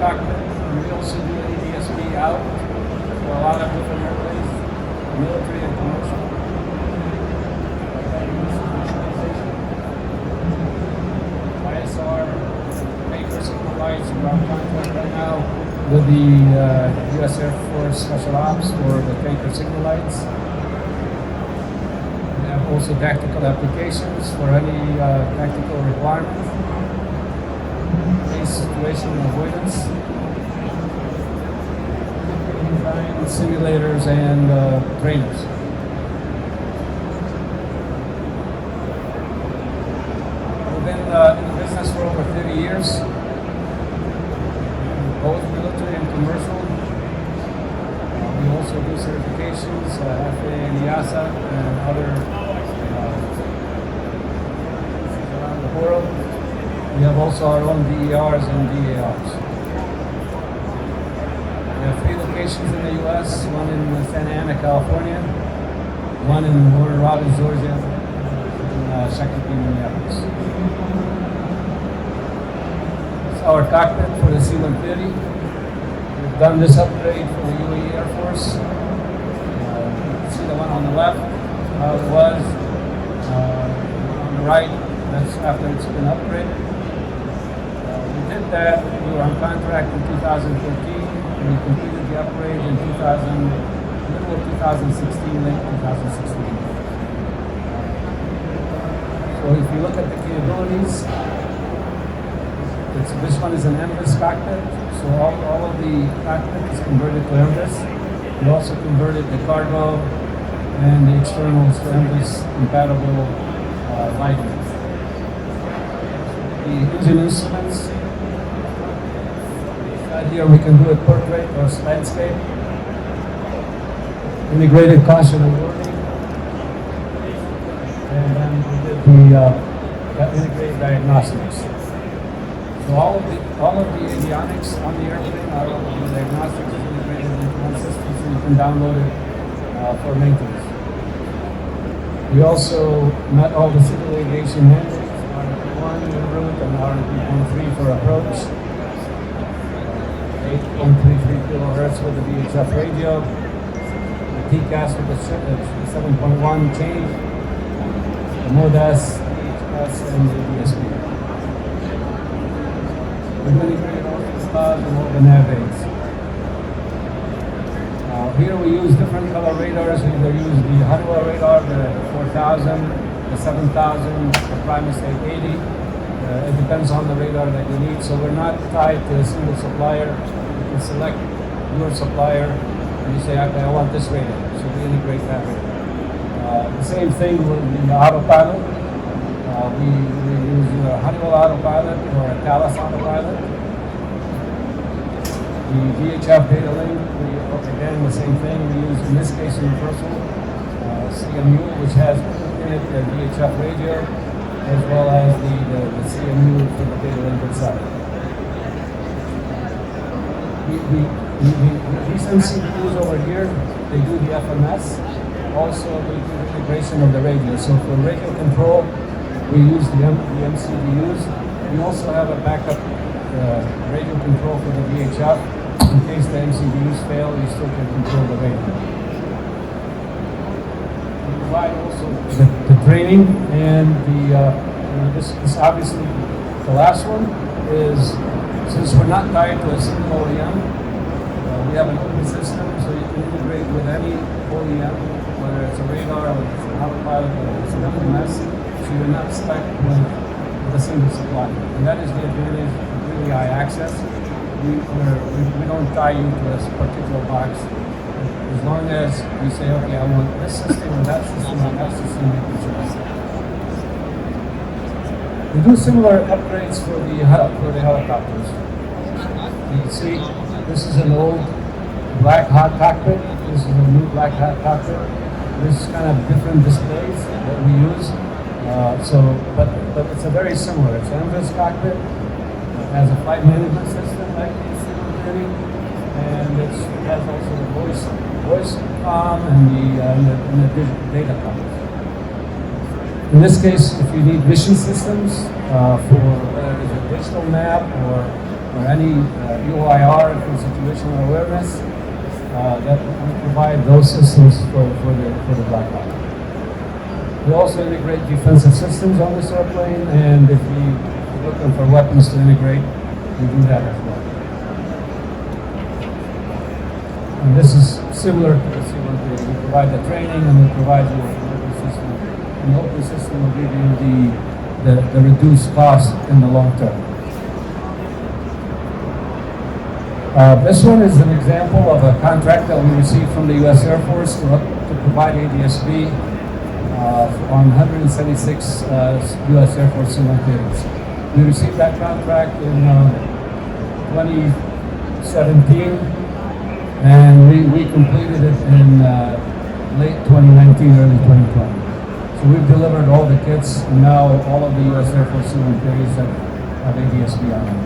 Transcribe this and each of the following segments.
cockpit. And we also do ADSB out for a lot of different airplanes, military and commercial. ISR, Baker signal lights, we're on contract right now with the U.S. Air Force Special Ops for the Baker signal lights. We have also tactical applications for any tactical requirement, base situation avoidance, simulators and trainers. We've been in the business for over 30 years, both military and commercial. We also do certifications, FAA, EASA, and other around the world. We have also our own DERs and DARs. We have 3 locations in the U.S., one in Santa Ana, California, one in Warner Robins, Georgia, and Shakopee, Minneapolis. It's our cockpit for the C-130. We've done this upgrade for the UAE Air Force. You can see the one on the left, how it was. On the right, that's after it's been upgraded. We did that. We were on contract in 2014. We completed the upgrade in middle of 2016, late 2016. So if you look at the capabilities, this one is an MVIS cockpit. So all of the cockpit is converted to MVIS. We also converted the cargo and the externals to MVIS compatible lighting. The engine instruments. Here we can do a portrait or landscape. Integrated caution and warning. And then we did the integrated diagnostics. So all of the avionics on the airplane, all of the diagnostics is integrated into one system, so you can download it for maintenance. We also met all the civil aviation mandates, RP1 en route and RP.3 for approach. 8.33 kilohertz with the VHF radio, the TCAS with the 7.1 change, the MODAS, VHS, and the DSP. We've integrated all the stars and all the nav aids. Here we use different color radars. We either use the Honeywell radar, the 4000, the 7000, the Primus 880. It depends on the radar that you need, so we're not tied to a single supplier. You can select your supplier and you say, okay, I want this radar, so we integrate that radar. The same thing with the autopilot. We use Honeywell autopilot or a Thales autopilot. The VHF data link, again, the same thing. We use, in this case, universal CMU, which has in it the VHF radio, as well as the CMU for the data link itself. These MCUs over here, they do the FMS. Also, we do the integration of the radio. So for radio control, we use the MCUs. We also have a backup radio control for the VHF. In case the MCUs fail, you still can control the radio. We provide also the training and this obviously, the last one is, since we're not tied to a single OEM, we have an open system, so you can integrate with any OEM, whether it's a radar, whether it's an autopilot, whether it's an FMS, so you're not stuck with a single supplier. And that is the advantage of really iAccess. We don't tie you to a particular box. As long as you say, okay, I want this system or that system or that system, you can choose. We do similar upgrades for the helicopters. You can see this is an old black hot cockpit. This is a new black hot cockpit. This is kind of different displays that we use. But it's a very similar. It's an MVIS cockpit. It has a flight management system like the C-130, and it has also the voice comm and the data comms. In this case, if you need mission systems for whether it's a digital map or or any UIR for situational awareness, that we provide those systems for the black box. We also integrate defensive systems on this airplane, and if we're looking for weapons to integrate, we do that as well. And this is similar to the C-130. We provide the training and we provide you with an open system. And the open system will give you the reduced cost in the long term. This one is an example of a contract that we received from the U.S. Air Force to provide ADSB on 176 U.S. Air Force C-130s. We received that contract in 2017. And we completed it in late 2019, early 2020. So we've delivered all the kits, and now all of the U.S. Air Force C-130s have ADSB on them.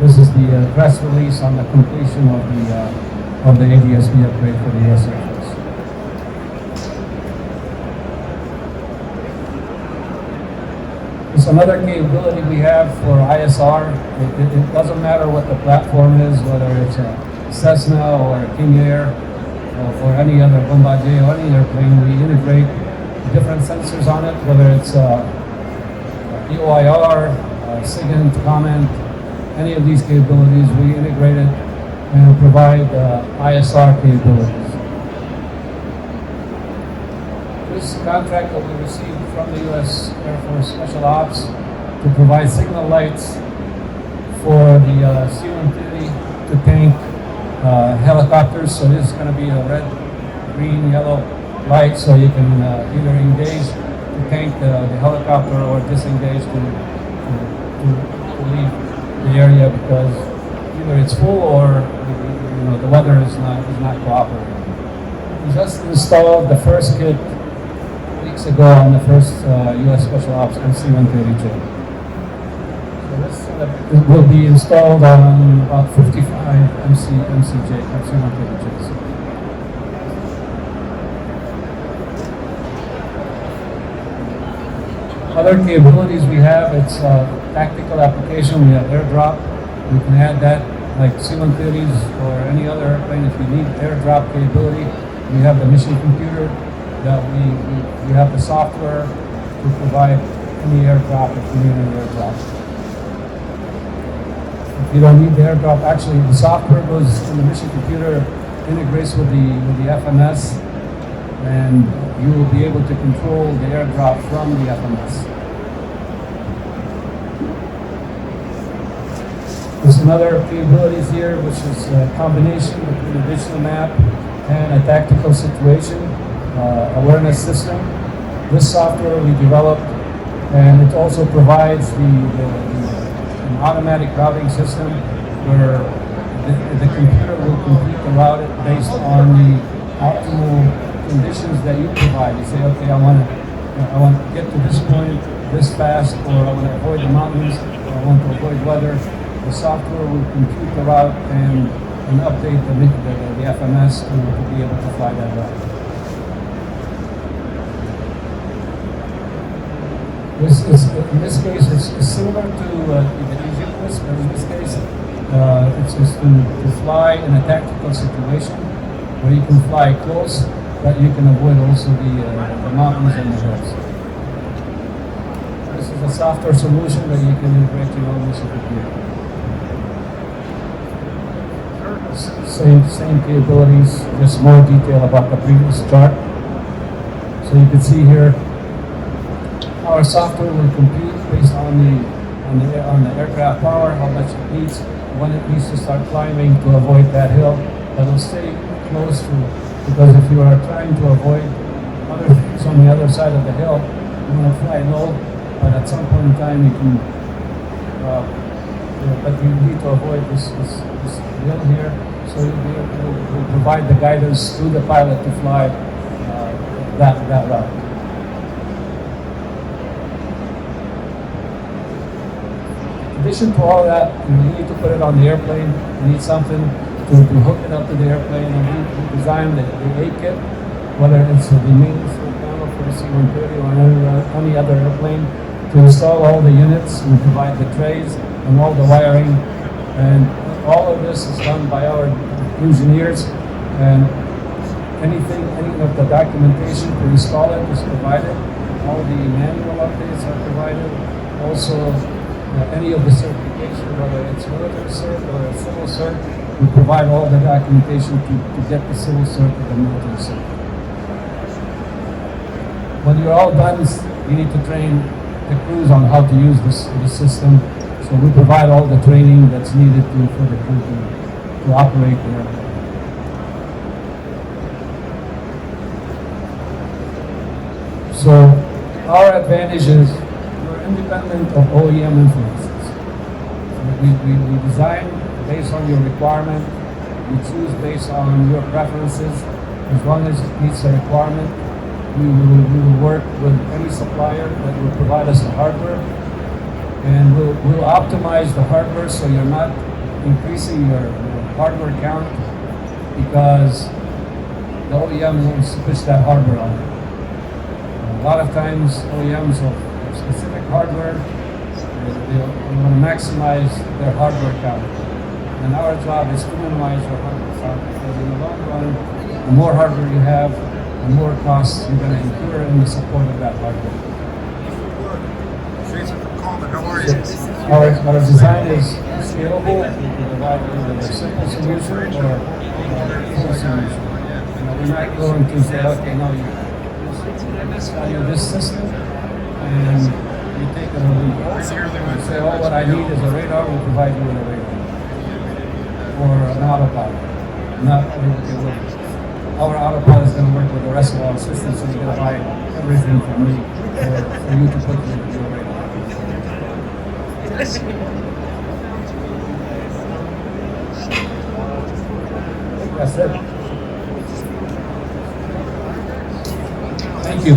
This is the press release on the completion of the ADSB upgrade for the U.S. Air Force. It's another capability we have for ISR. It doesn't matter what the platform is, whether it's a Cessna or a King Air or any other Bombardier or any airplane. We integrate different sensors on it, whether it's EOIR, SIGINT, comment, any of these capabilities. We integrate it and provide ISR capabilities. This contract that we received from the U.S. Air Force Special Ops to provide signal lights for the C-130 to tank helicopters. So this is going to be a red, green, yellow light, so you can either engage to tank the helicopter or disengage to leave the area because either it's full or the weather is not cooperating. We just installed the first kit weeks ago on the first U.S. Special Ops MC-132. So this will be installed on about 55 MC-132s. Other capabilities we have, it's tactical application. We have airdrop. We can add that like C-130s or any other airplane. If you need airdrop capability, we have the mission computer. That we have the software to provide any airdrop if you need an airdrop. If you don't need the airdrop, actually the software goes in the mission computer, integrates with the FMS, and you will be able to control the airdrop from the FMS. There's some other capabilities here, which is a combination between a digital map and a tactical situation. Awareness system. This software we developed, and it also provides an automatic routing system where the computer will complete the route based on the optimal conditions that you provide. You say, okay, I want to get to this point this fast, or I want to avoid the mountains, or I want to avoid weather. The software will compute the route and update the FMS to be able to fly that route. In this case, it's similar to the Egyptus, but in this case, it's just to fly in a tactical situation where you can fly close, but you can avoid also the mountains and the hills. This is a software solution that you can integrate to your own mission computer. Same capabilities, just more detail about the previous chart. So you can see here. Our software will compute based on the aircraft power, how much it needs, when it needs to start climbing to avoid that hill. But it'll stay close to, because if you are trying to avoid other things on the other side of the hill, you want to fly low, but at some point in time you can, but you need to avoid this hill here, so you'll provide the guidance to the pilot to fly that route. In addition to all that, you need to put it on the airplane. You need something to hook it up to the airplane. And we designed the A kit, whether it's the main panel for the C-130 or any other airplane, to install all the units. We provide the trays and all the wiring, and all of this is done by our engineers, and any of the documentation to install it is provided. All the manual updates are provided. Also, any of the certification, whether it's military cert or a civil cert, we provide all the documentation to get the civil cert or the military cert. When you're all done, you need to train the crews on how to use the system. So we provide all the training that's needed for the crew to operate there. So our advantage is we're independent of OEM influences. We design based on your requirement. We choose based on your preferences. As long as it meets the requirement, we will work with any supplier that will provide us the hardware, and we'll optimize the hardware so you're not increasing your hardware count because the OEM wants to push that hardware on you. A lot of times OEMs of specific hardware, they want to maximize their hardware count. And our job is to minimize your hardware count because in the long run, the more hardware you have, the more costs you're going to incur in the support of that hardware. Our design is scalable. We can provide either a simple solution or a full solution. We're not going to say, okay, no, you this system, and you take it or leave it. You say, oh, what I need is a radar, we'll provide you with a radar. Or an autopilot. Our autopilot is going to work with the rest of our systems, so you're going to buy everything from me for you to put in your radar. That's it. Thank you.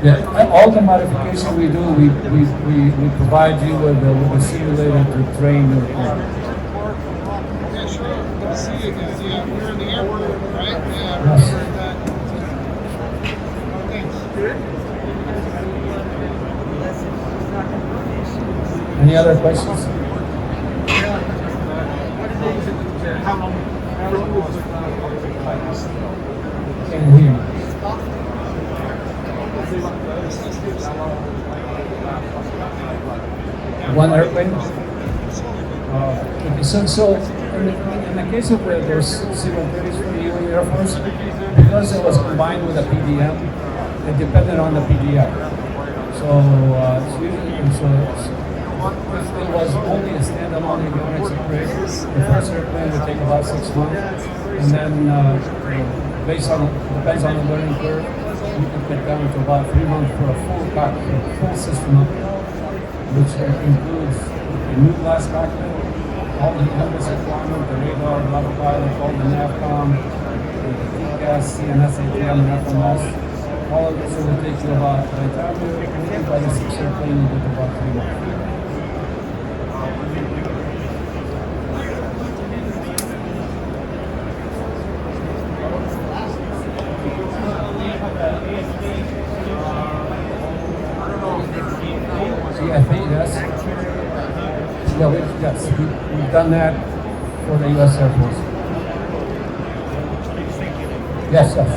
Yeah, all the modification we do, we provide you with a simulator to train your program. Yeah, sure. Good to see you guys. Yeah, we're in the airport, right? Yeah, Yes. Thanks. Any other questions? How long was it? Can't hear you. One airplane? Okay, so in the case of those C-130s from the U.S. Air Force, because it was combined with a PDM, it depended on the PDM. So it was only a standalone avionics upgrade. The first airplane would take about 6 months, and then depends on the learning curve, you can get down to about 3 months for a full system upgrade, which includes a new glass cockpit, all the numbers requirement, the radar, the autopilot, all the NAVCOM, the TCAS, CNS, ATM, and FMS. All of this will take you about, by the time you're completed by the 6th airplane, you get about 3 months. I think yes. Yeah, we've done that for the U.S. Air Force. Yes, yes.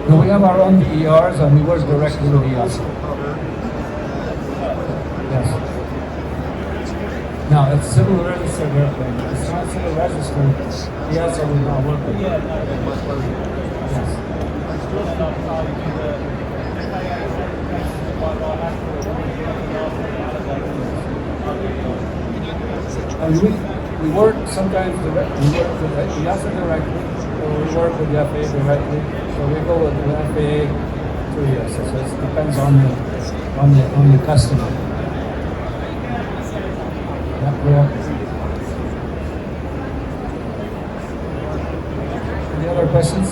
No, we have our own DERs and we work directly with the EASA. Yes. No, it's civil registered airplane. It's not civil registered. Yes, I will not work with it. Yes. And we work sometimes directly. We work with the EASA directly, or we work with the FAA directly. So we go with the FAA to EASA. So it depends on the customer. Yeah. Any other questions?